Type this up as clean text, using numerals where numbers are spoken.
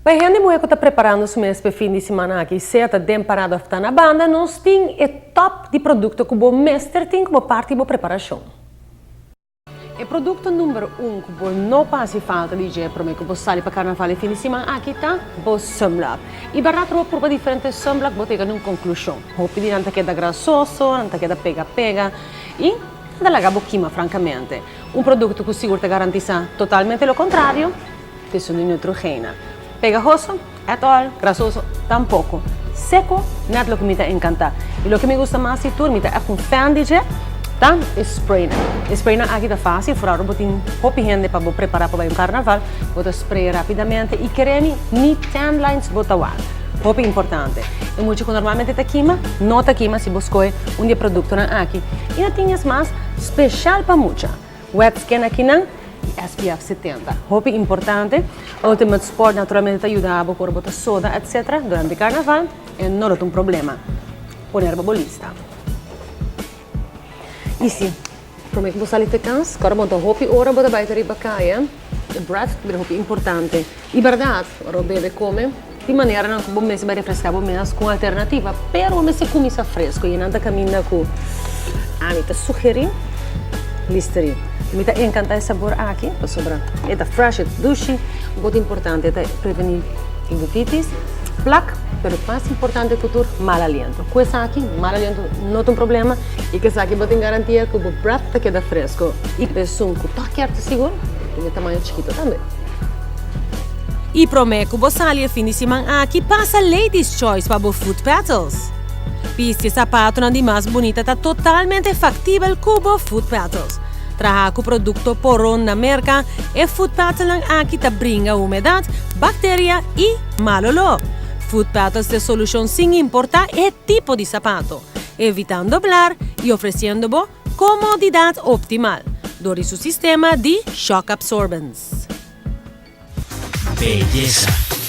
Para a gente que está preparando o mês para fim de semana aqui, certa temporada está na banda, nós temos o top de produto que o mestre tem como parte da preparação. O produto número 1 que não passa falta de dia para mim que você sai para carnaval e fim de semana aqui está o sunblock. E para trocar diferentes sunblock, você tem uma conclusão. O pedir não queda grasoso, não queda pega e da laga boquima, francamente. Um produto que seguro te garantiza totalmente o contrário, questão de nitrogênio. Pegajoso, at all, grasoso, tampoco. Seco, não é o que me encanta. E o que me gusta mais de tudo, me é um fan de gel, tá? Sprayer. Sprayer aqui é fácil, fora botin hopi gente para preparar para o carnaval, bota spray rapidamente e creme ni tan lines bota wal. Hopi importante. E muito que normalmente te queima, não te queima se buscou um produto aqui. E não tinhas mais especial para muita. Wet skin aqui não. SPF 70. Hopi importante. Ultimate Sport naturalmente te ajuda a pôr botar soda, etc. durante o carnaval e não é um problema. Poner bolista. E sim, para mim que você ali te cansa, agora monta hopi ora bota baita riba caia. O breath é hopi importante. E verdade, ora bebe come de maneira não que bom mês vai refrescar bom mês com alternativa, pero o mês se começa fresco e não caminha com a mim te sugerir Listerine. Me encanta esse sabor aqui, para sobrar. É fresh, é doce, muito importante é prevenir uveitis, plaque, mas o mais importante é tudo mal aliento. Com esse aqui, mal aliento não tem problema e que esse aqui tem garantia que o breath te queda fresco. E pessoa que toque arte seguro, tem tamanho chiquito também. E prometo que você ali a fim de semana aqui passa Ladies Choice para o Foot Petals. Piste sapato não de mais bonita está totalmente factível com o Foot Petals. Traga o produto porão na merca e Foot Petals aqui te brinca umidade, bactéria e mal olor. Foot Petals é solução sem importar o tipo de sapato, evitando dobrar e oferecendo comodidade optimal, do seu sistema de shock absorbance. Belleza.